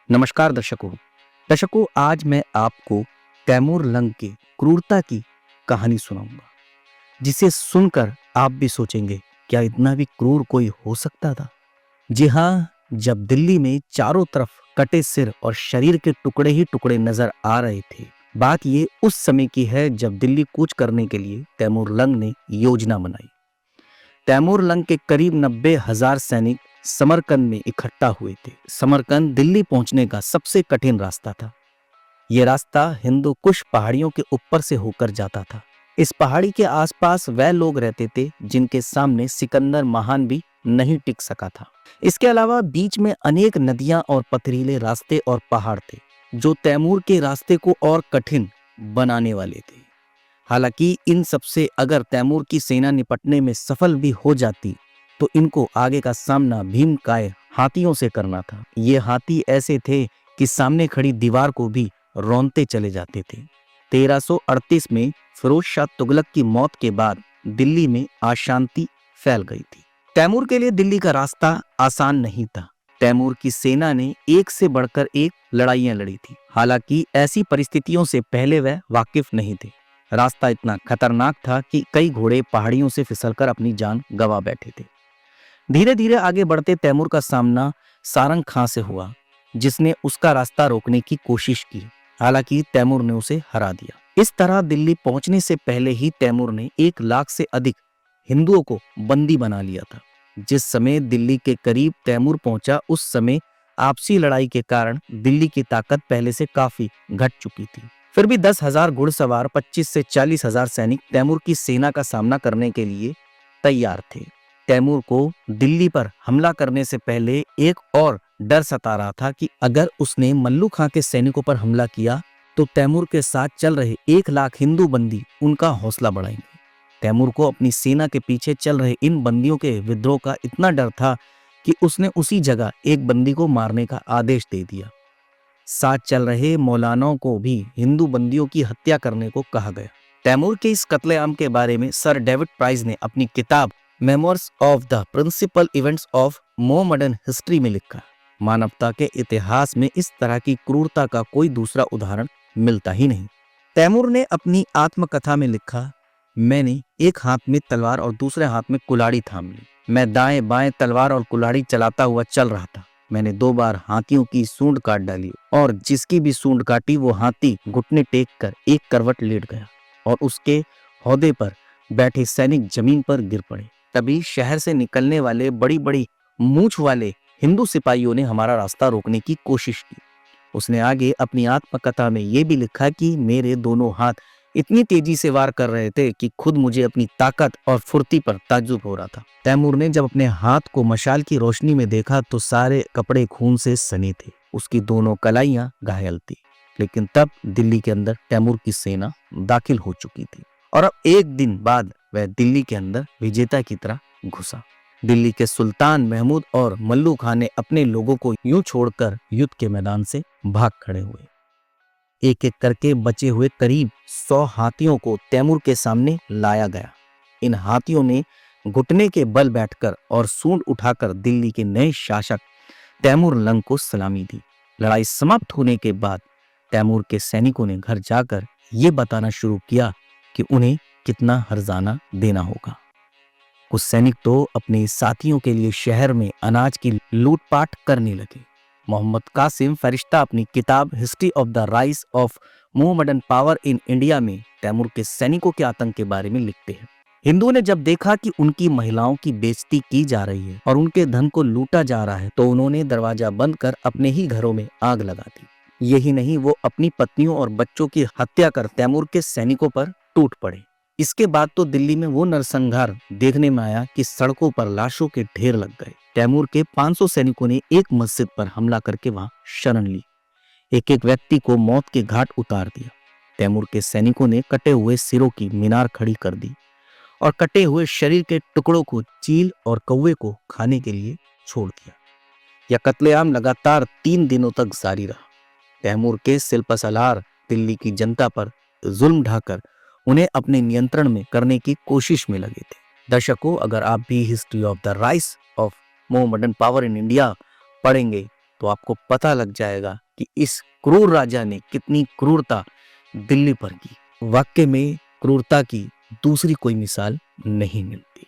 नमस्कार दर्शकों आज मैं आपको तैमूर लंग के क्रूरता की कहानी सुनाऊंगा जिसे सुनकर आप भी सोचेंगे क्या इतना भी क्रूर कोई हो सकता था। जी हाँ, जब दिल्ली में चारों तरफ कटे सिर और शरीर के टुकड़े ही टुकड़े नजर आ रहे थे। बात ये उस समय की है जब दिल्ली कूच करने के लिए तैमूर लंग ने योजना बनाई। तैमूर लंग के करीब 90,000 सैनिक समरकंद में इकट्ठा हुए थे। समरकंद दिल्ली पहुंचने का सबसे कठिन रास्ता था। यह रास्ता हिंदू कुश पहाड़ियों के ऊपर से होकर जाता था। इस पहाड़ी के आसपास वह लोग रहते थे जिनके सामने सिकंदर महान भी नहीं टिक सका था। इसके अलावा बीच में अनेक नदियां और पथरीले रास्ते और पहाड़ थे जो तैमूर के रास्ते को और कठिन बनाने वाले थे। हालांकि इन सब से अगर तैमूर की सेना निपटने में सफल भी हो जाती तो इनको आगे का सामना भीमकाय हाथियों से करना था। ये हाथी ऐसे थे कि सामने खड़ी दीवार को भी रौंदते चले जाते थे। 1338 में फिरोज शाह तुगलक की मौत के बाद दिल्ली में अशांति फैल गई थी। तैमूर के लिए दिल्ली का रास्ता आसान नहीं था। तैमूर की सेना ने एक से बढ़कर एक लड़ाइयां लड़ी थी। हालांकि ऐसी परिस्थितियों से पहले वह वाकिफ नहीं थे। रास्ता इतना खतरनाक था कि कई घोड़े पहाड़ियों से फिसलकर अपनी जान गंवा बैठे थे। धीरे धीरे आगे बढ़ते तैमूर का सामना सारंग खां से हुआ जिसने उसका रास्ता रोकने की कोशिश की। हालांकि तैमूर ने उसे हरा दिया। इस तरह दिल्ली पहुंचने से पहले ही तैमूर ने 1 लाख से अधिक हिंदुओं को बंदी बना लिया था। जिस समय दिल्ली के करीब तैमूर पहुंचा उस समय आपसी लड़ाई के कारण दिल्ली की ताकत पहले से काफी घट चुकी थी। फिर भी 10,000 घुड़सवार 25 से 40,000 सैनिक तैमूर की सेना का सामना करने के लिए तैयार थे। तैमूर को दिल्ली पर हमला करने से पहले एक और डर सता रहा था कि अगर उसने मल्लू खां के सैनिकों पर हमला किया तो तैमूर के साथ चल रहे 1 लाख हिंदू बंदी उनका हौसला बढ़ाएंगे। तैमूर को अपनी सेना के पीछे चल रहे इन बंदियों के विद्रोह का इतना डर था कि उसने उसी जगह एक बंदी को मारने का आदेश दे दिया। साथ चल रहे मौलानाओं को भी हिंदू बंदियों की हत्या करने को कहा गया। तैमूर के इस कत्लेआम के बारे में सर डेविड प्राइस ने अपनी किताब memoirs of the principal events of Mohammedan history में लिखा। मानवता के इतिहास में इस तरह की क्रूरता का कोई दूसरा उदाहरण मिलता ही नहीं। तैमूर ने अपनी आत्मकथा में लिखा, मैंने एक हाथ में तलवार और दूसरे हाथ में कुल्हाड़ी थाम ली। मैं दाएं बाएं तलवार और कुल्हाड़ी चलाता हुआ चल रहा था। मैंने 2 बार हाथियों की सूंड काट डाली और जिसकी भी सूंड काटी वो हाथी घुटने टेक कर एक करवट लेट गया और उसके हौदे पर बैठे सैनिक जमीन पर गिर पड़े। तभी शहर से निकलने वाले बड़ी बड़ी मूंछ वाले हिंदू सिपाहियों ने हमारा रास्ता रोकने की कोशिश की। उसने आगे अपनी आत्मकथा में यह भी लिखा कि मेरे दोनों हाथ इतनी तेजी से वार कर रहे थे कि खुद मुझे अपनी ताकत और फुर्ती पर ताज्जुब हो रहा था। तैमूर ने जब अपने हाथ को मशाल की रोशनी में देखा तो सारे कपड़े खून से सने थे। उसकी दोनों कलाइयां घायल थी। लेकिन तब दिल्ली के अंदर तैमूर की सेना दाखिल हो चुकी थी और अब एक दिन बाद वह दिल्ली के अंदर विजेता की तरह घुसा। दिल्ली के सुल्तान महमूद और मल्लू खान ने अपने लोगों को यूं छोड़कर युद्ध के मैदान से भाग खड़े हुए। एक एक करके बचे हुए करीब 100 हाथियों को तैमूर के सामने लाया गया। इन हाथियों ने घुटने के बल बैठकर और सूंड उठाकर दिल्ली के नए शासक तैमूर लंग को सलामी दी। लड़ाई समाप्त होने के बाद तैमूर के सैनिकों ने घर जाकर ये बताना शुरू किया कि उन्हें कितना हर्जाना देना होगा। कुछ सैनिक तो अपने साथियों के लिए शहर में अनाज की लूटपाट करने लगे। मोहम्मद कासिम फरिश्ता अपनी किताब history of the rise of Mohammedan power in India में तैमूर के सैनिकों के आतंक के बारे में लिखते हैं। हिंदुओं ने जब देखा कि उनकी महिलाओं की बेइज्जती की जा रही है और उनके धन को लूटा जा रहा है तो उन्होंने दरवाजा बंद कर अपने ही घरों में आग लगा दी। यही नहीं, वो अपनी पत्नियों और बच्चों की हत्या कर तैमूर के सैनिकों पर टूट पड़े। इसके बाद तो दिल्ली में वो नरसंहार देखने में आया कि सड़कों पर लाशों के ढेर लग गए। तैमूर के 500 सैनिकों ने एक मस्जिद पर हमला करके वहां शरण ली। एक एक व्यक्ति को मौत के घाट उतार दिया। तैमूर के सैनिकों ने कटे हुए सिरों की मीनार खड़ी कर दी और कटे हुए शरीर के टुकड़ों को चील और कौवे को खाने के लिए छोड़ दिया। यह कत्लेआम लगातार 3 दिनों तक जारी रहा। तैमूर के सिलपसलार दिल्ली की जनता पर जुल्म ढाकर उन्हें अपने नियंत्रण में करने की कोशिश में लगे थे। दर्शकों, अगर आप भी history of the rise of Mohammedan power in India पढ़ेंगे तो आपको पता लग जाएगा कि इस क्रूर राजा ने कितनी क्रूरता दिल्ली पर की। वाकई में क्रूरता की दूसरी कोई मिसाल नहीं मिलती।